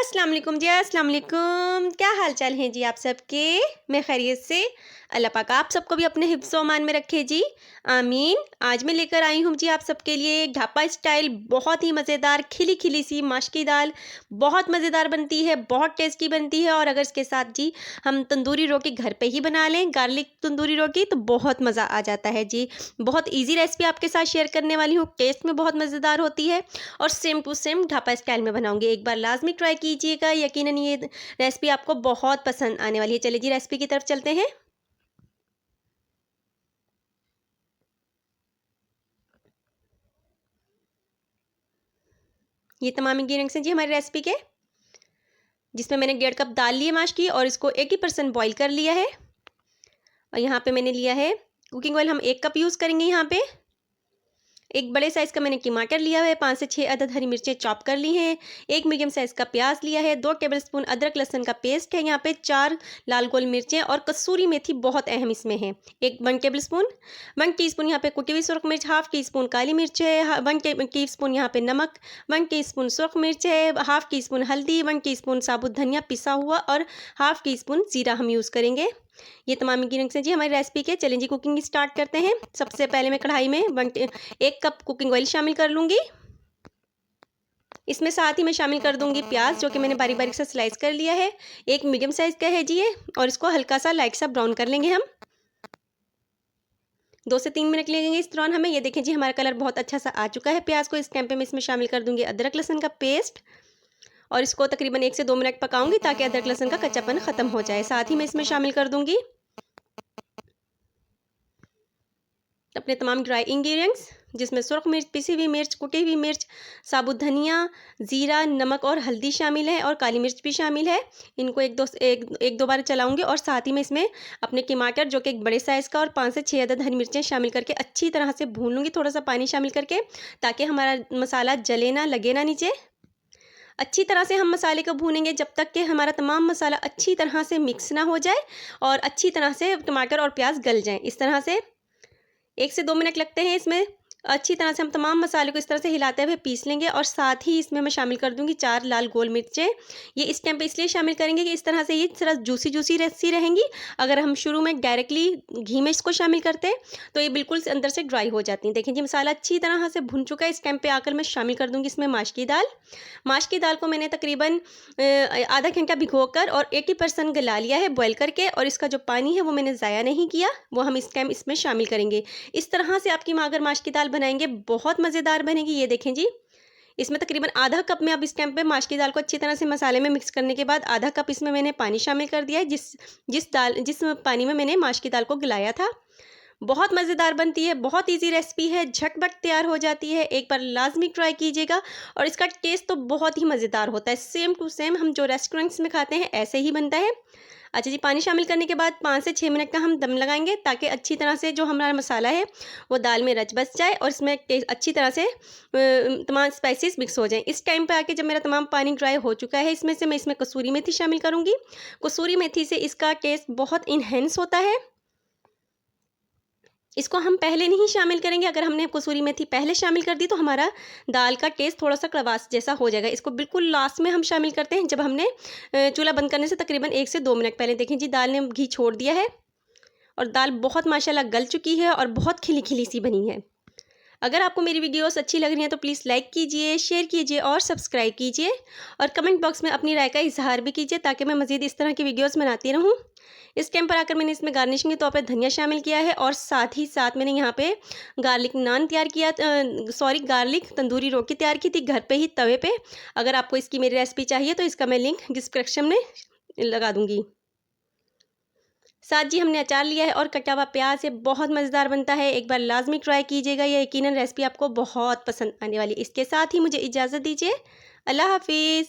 अस्सलाम वालेकुम जी, अस्सलाम वालेकुम। क्या हाल चाल हैं जी आप सबके? मैं खैरियत से। अल्लाह पाक आप सबको भी अपने हिफ्ज़-ओ अमान में रखे जी, आमीन। आज मैं लेकर आई हूँ जी आप सबके लिए ढाबा स्टाइल बहुत ही मज़ेदार खिली खिली सी माश की दाल। बहुत मज़ेदार बनती है, बहुत टेस्टी बनती है। और अगर इसके साथ जी हम तंदूरी रोटी घर पे ही बना लें, गार्लिक तंदूरी रोटी, तो बहुत मज़ा आ जाता है जी। बहुत ईज़ी रेसिपी आपके साथ शेयर करने वाली हूँ, टेस्ट में बहुत मज़ेदार होती है और same to same dhaba style में बनाऊंगी। एक बार लाजमी ट्राई कीजिएगा, यकीनन ये रेसिपी आपको बहुत पसंद आने वाली है। चलिए जी रेसिपी की तरफ चलते हैं। ये तमाम इंग्रेडिएंट्स हैं जी हमारी रेसिपी के, जिसमें मैंने 1.5 कप दाल ली है माश की और इसको 80% बॉईल कर लिया है। और यहाँ पे मैंने लिया है कुकिंग ऑयल, हम 1 कप यूज़ करेंगे यहाँ पे। एक बड़े साइज़ का मैंने टमाटर लिया है, 5 से 6 अदद हरी मिर्चें चॉप कर ली हैं। एक मीडियम साइज़ का प्याज लिया है, 2 टेबलस्पून अदरक लहसुन का पेस्ट है यहाँ पे, 4 लाल गोल मिर्चें और कसूरी मेथी बहुत अहम इसमें है। 1 टेबलस्पून, 1 टीस्पून यहाँ पे कुटी हुई सुरख मिर्च, हाफ टी स्पून काली मिर्च है, 1 टीस्पून यहाँ पे नमक, 1 टीस्पून सुरख मिर्च है, हाफ टी स्पून हल्दी, 1 टीस्पून साबुत धनिया पिसा हुआ और हाफ टी स्पून जीरा हम यूज़ करेंगे। ये तमाम इंग्रेडिएंट्स हैं जी हमारी रेसिपी के। चलें जी कुकिंग स्टार्ट करते हैं। सबसे पहले मैं कढ़ाई में 1 कप कुकिंग ऑयल शामिल कर लूँगी। इसमें साथ ही मैं शामिल कर दूँगी प्याज, जो कि मैंने बारीक बारीक सा स्लाइस कर लिया है। एक मीडियम साइज़ का है जी ये, और इसको हल्का सा लाइट सा ब्राउन कर लेंगे हम। 2 से 3 मिनट लगेंगे इस दौरान हमें। ये देखें जी हमारा कलर बहुत अच्छा सा आ चुका है प्याज को। इस टाइम पे मैं इसमें शामिल कर दूँगी अदरक लहसुन का पेस्ट और इसको तकरीबन 1 से 2 मिनट पकाऊंगी ताकि अदरक लहसुन का कच्चापन ख़त्म हो जाए। साथ ही मैं इसमें शामिल कर दूँगी अपने तमाम ड्राई इंग्रेडिएंट्स, जिसमें सुरख मिर्च, पिसी हुई मिर्च, कुटी हुई मिर्च, साबुत धनिया, ज़ीरा, नमक और हल्दी शामिल है और काली मिर्च भी शामिल है। इनको एक दो बार चलाऊंगी और साथ ही में इसमें अपने टमाटर, जो कि एक बड़े साइज़ का, और 5 से 6 अदद हरी मिर्चें शामिल करके अच्छी तरह से भून लूँगी, थोड़ा सा पानी शामिल करके, ताकि हमारा मसाला जले ना, लगे ना नीचे। अच्छी तरह से हम मसाले को भूनेंगे जब तक कि हमारा तमाम मसाला अच्छी तरह से मिक्स ना हो जाए और अच्छी तरह से टमाटर और प्याज गल जाएँ। इस तरह से 1 से 2 मिनट लगते हैं इसमें। अच्छी तरह से हम तमाम मसाले को इस तरह से हिलाते हुए पीस लेंगे और साथ ही इसमें मैं शामिल कर दूंगी 4 लाल गोल मिर्चें। ये इस टाइम पे इसलिए शामिल करेंगे कि इस तरह से ये थोड़ा जूसी जूसी सी रहेंगी। अगर हम शुरू में डायरेक्टली घी में इसको शामिल करते हैं तो ये बिल्कुल से अंदर से ड्राई हो जाती हैं। देखिए जी मसाला अच्छी तरह से भुन चुका है। इस टाइम पे आकर मैं शामिल कर दूंगी इसमें माश की दाल। माश की दाल को मैंने तकरीबन आधा घंटा भिगोकर और 80% गला लिया है बॉयल करके, और इसका जो पानी है वो मैंने ज़ाया नहीं किया, वो हम इस टाइम इसमें शामिल करेंगे। इस तरह से आपकी अगर माश की दाल बनाएंगे बहुत मज़ेदार बनेगी। ये देखें जी, इसमें तकरीबन आधा कप में अब इस टाइम पे माश की दाल को अच्छी तरह से मसाले में मिक्स करने के बाद आधा कप इसमें मैंने पानी शामिल कर दिया है, जिस पानी में मैंने माश की दाल को गलाया था। बहुत मज़ेदार बनती है, बहुत इजी रेसिपी है, झटपट तैयार हो जाती है। एक बार लाजमी ट्राई कीजिएगा और इसका टेस्ट तो बहुत ही मज़ेदार होता है। सेम टू सेम हम जो रेस्टोरेंट्स में खाते हैं ऐसे ही बनता है। अच्छा जी, पानी शामिल करने के बाद 5 से 6 मिनट का हम दम लगाएंगे ताकि अच्छी तरह से जो हमारा मसाला है वो दाल में रच बस जाए और इसमें अच्छी तरह से तमाम स्पाइसेस मिक्स हो जाएं। इस टाइम पे आके जब मेरा तमाम पानी ड्राई हो चुका है, इसमें से मैं इसमें कसूरी मेथी शामिल करूँगी। कसूरी मेथी से इसका टेस्ट बहुत इन्हेंस होता है। इसको हम पहले नहीं शामिल करेंगे। अगर हमने कसूरी मेथी पहले शामिल कर दी तो हमारा दाल का टेस्ट थोड़ा सा कड़वास जैसा हो जाएगा। इसको बिल्कुल लास्ट में हम शामिल करते हैं, जब हमने चूल्हा बंद करने से तकरीबन 1 से 2 मिनट पहले। देखें जी दाल ने घी छोड़ दिया है और दाल बहुत माशाल्लाह गल चुकी है और बहुत खिली खिली सी बनी है। अगर आपको मेरी वीडियोस अच्छी लग रही हैं तो प्लीज़ लाइक कीजिए, शेयर कीजिए और सब्सक्राइब कीजिए, और कमेंट बॉक्स में अपनी राय का इजहार भी कीजिए ताकि मैं मज़ीद इस तरह की वीडियोस बनाती रहूं। इस टाइम पर आकर मैंने इसमें गार्निशिंग के तौर पर धनिया शामिल किया है और साथ ही साथ मैंने यहाँ पे गार्लिक तंदूरी रोटी तैयार की थी घर पे ही तवे पे। अगर आपको इसकी मेरी रेसिपी चाहिए तो इसका मैं लिंक डिस्क्रिप्शन में लगा दूँगी। साथ जी हमने अचार लिया है और कटा हुआ प्याज है, बहुत मज़ेदार बनता है। एक बार लाजमी ट्राई कीजिएगा, ये यकीनन रेसिपी आपको बहुत पसंद आने वाली है। इसके साथ ही मुझे इजाज़त दीजिए। अल्लाह हाफिज़।